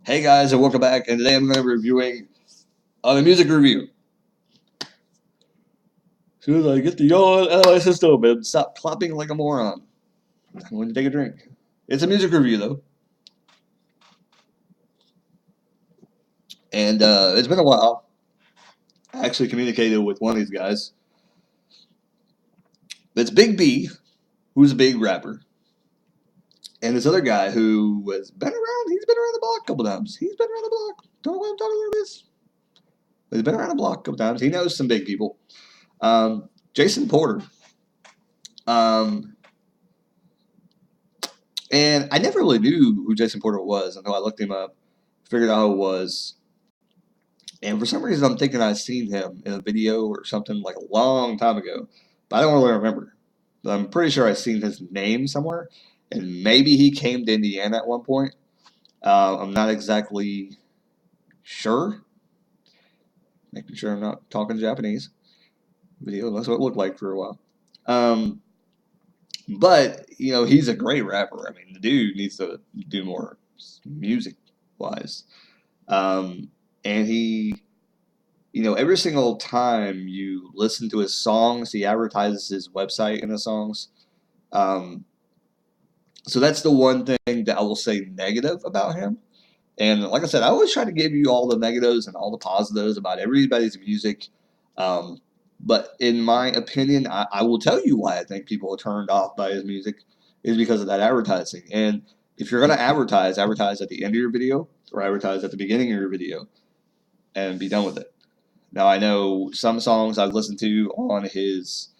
Hey guys, and welcome back. And today I'm going to be reviewing a music review. As soon as I get the yawn out of my system and stop clapping like a moron, I'm going to take a drink. It's a music review though, and it's been a while. I actually communicated with one of these guys. It's Big B, who's a big rapper, and this other guy who has been around. He's been around the block a couple times. He's been around the block. Don't know why I'm talking like this. But he's been around the block a couple times. He knows some big people. Jason Porter. Um, And I never really knew who Jason Porter was until I looked him up, figured out who it was. And for some reason, I'm thinking I've seen him in a video or something like a long time ago, but I don't really remember. But I'm pretty sure I've seen his name somewhere, and maybe he came to Indiana at one point. I'm not exactly sure. Making sure I'm not talking Japanese. Video, that's what it looked like for a while. Um, but, he's a great rapper. I mean, the dude needs to do more music wise. And he, every single time you listen to his songs, he advertises his website in the songs. Um, so that's the one thing that I will say negative about him. And like I said, I always try to give you all the negatives and all the positives about everybody's music. Um, but in my opinion, I will tell you why I think people are turned off by his music is because of that advertising. And if you're going to advertise at the end of your video or advertise at the beginning of your video and be done with it. Now, I know some songs I've listened to on his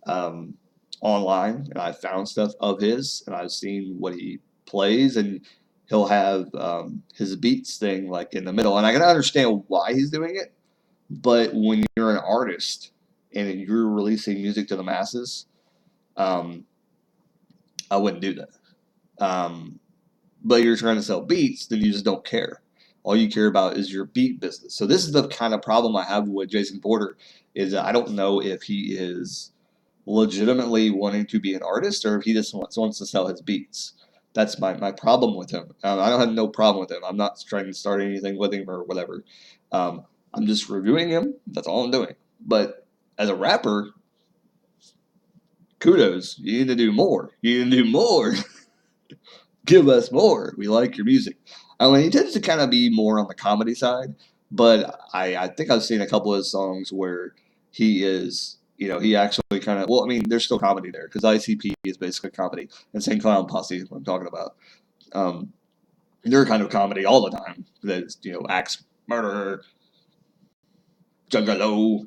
um, online, and I've found stuff of his, and I've seen what he plays, and he'll have his beats thing like in the middle, and I can understand why he's doing it. But when you're an artist and you're releasing music to the masses, um, I wouldn't do that. But you're trying to sell beats, then you just don't care. All you care about is your beat business. So this is the kind of problem I have with Jason Porter is that I don't know if he is legitimately wanting to be an artist or if he just wants to sell his beats. That's my problem with him. I don't have no problem with him. I'm not trying to start anything with him or whatever. I'm just reviewing him. That's all I'm doing. But as a rapper, kudos. You need to do more. You need to do more. Give us more. We like your music. I mean, he tends to kind of be more on the comedy side, but I think I've seen a couple of his songs where he is, he actually kind of, well, I mean, there's still comedy there because ICP is basically comedy, and St. Clown Posse is what I'm talking about. They're kind of comedy all the time. That's, axe murder, juggalo,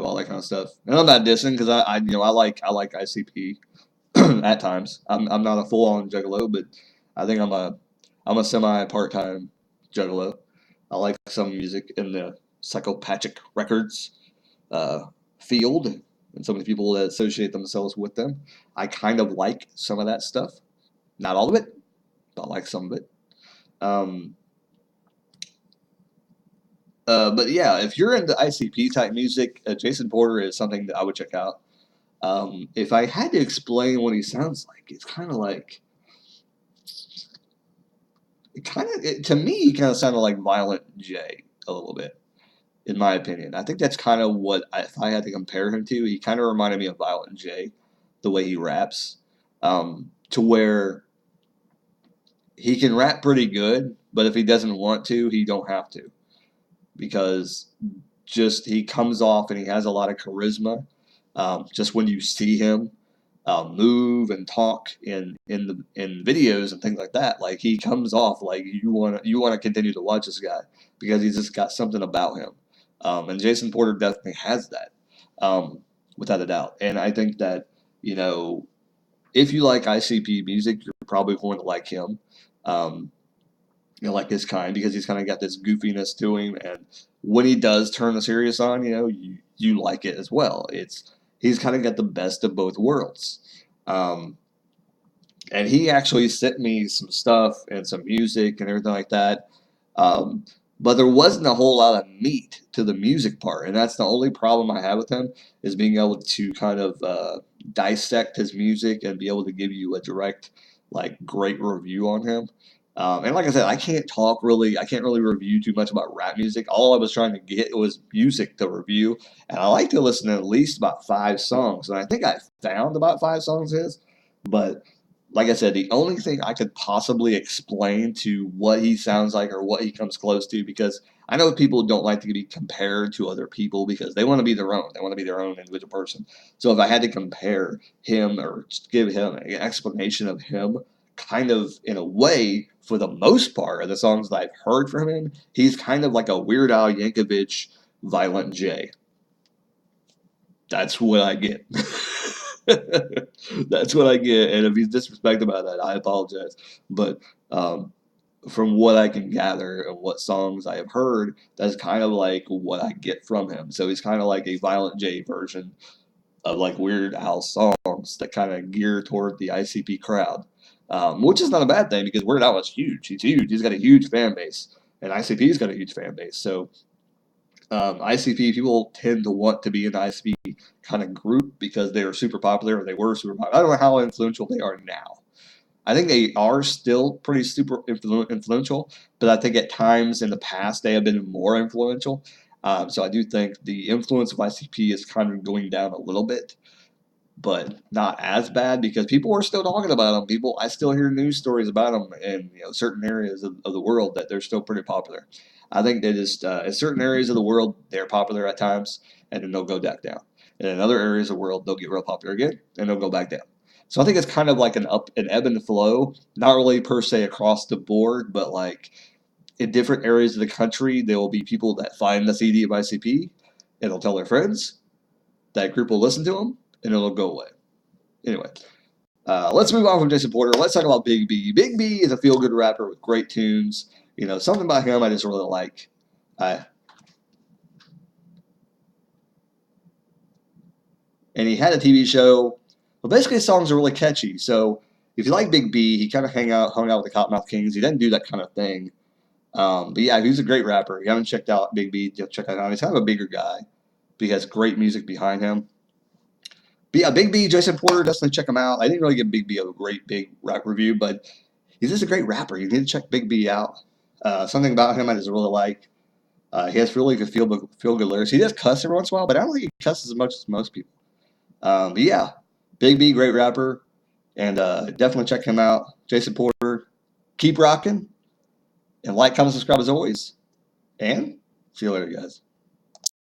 all that kind of stuff. And I'm not dissing because I like ICP at times. I'm not a full on juggalo, but I think I'm a semi part time juggalo. I like some music in the psychopathic records uh, field, and some of the people that associate themselves with them. I kind of like some of that stuff. Not all of it, but I like some of it. Um, but yeah, if you're into ICP type music, Jason Porter is something that I would check out. If I had to explain what he sounds like, it's kind of like to me, he kind of sounded like Violent J a little bit, in my opinion. I think that's kind of if I had to compare him to, he kind of reminded me of Violent J, the way he raps, to where he can rap pretty good, but if he doesn't want to, he don't have to, because just he comes off and he has a lot of charisma. Just when you see him move and talk in videos and things like that, like he comes off like you want to continue to watch this guy because he's just got something about him. And Jason Porter definitely has that, um, without a doubt. And I think that you know if you like ICP music, you're probably going to like him. Um, like his kind because he's kind of got this goofiness to him, and when he does turn the serious on, you like it as well. He's kind of got the best of both worlds. Um, and he actually sent me some stuff and some music and everything like that. Um, but there wasn't a whole lot of meat to the music part, and that's the only problem I have with him is being able to kind of dissect his music and be able to give you a direct, like, great review on him. And like I said, I can't really review too much about rap music. All I was trying to get was music to review. And I like to listen to at least about 5 songs. And I think I found about 5 songs of his. But like I said, the only thing I could possibly explain to what he sounds like or what he comes close to, because I know people don't like to be compared to other people because they want to be their own. They want to be their own individual person. So if I had to compare him or just give him an explanation of him, kind of in a way, for the most part of the songs that I've heard from him, he's kind of like a Weird Al Yankovic Violent J. That's what I get. That's what I get. And if he's disrespected about that, I apologize. But um, from what I can gather and what songs I have heard, that's kind of like what I get from him. So he's kind of like a Violent J version of like Weird Al songs that kind of gear toward the ICP crowd, which is not a bad thing because Weird Al is huge. He's huge. He's got a huge fan base, and ICP's got a huge fan base. So ICP people tend to want to be in the ICP kind of group because they are super popular or they were super popular. I don't know how influential they are now. I think they are still pretty super influential, but I think at times in the past they have been more influential. So I do think the influence of ICP is kind of going down a little bit, but not as bad because people are still talking about them. I still hear news stories about them in certain areas of the world that they're still pretty popular. I think they just in certain areas of the world they're popular at times, and then they'll go back down. And in other areas of the world they'll get real popular again, and they'll go back down. So I think it's kind of like an ebb and flow, not really per se across the board, but like in different areas of the country, there will be people that find the CD of ICP and they'll tell their friends. That group will listen to them, and it'll go away. Anyway, let's move on from Jason Porter. Let's talk about Big B. Big B is a feel-good rapper with great tunes. Something about him I just really like. And he had a TV show. But basically, his songs are really catchy. So if you like Big B, he kind of hung out with the Cottonmouth Kings. He doesn't do that kind of thing. But yeah, he's a great rapper. If you haven't checked out Big B, check that out. He's kind of a bigger guy. But he has great music behind him. But yeah, Big B, Jason Porter, definitely check him out. I didn't really give Big B a great big rap review, but he's just a great rapper. You need to check Big B out. Something about him I just really like. He has really good feel good lyrics. He does cuss every once in a while, but I don't think he cusses as much as most people. But yeah, Big B, great rapper, and definitely check him out. Jason Porter, keep rocking, and like, comment, subscribe as always, and see you later, guys.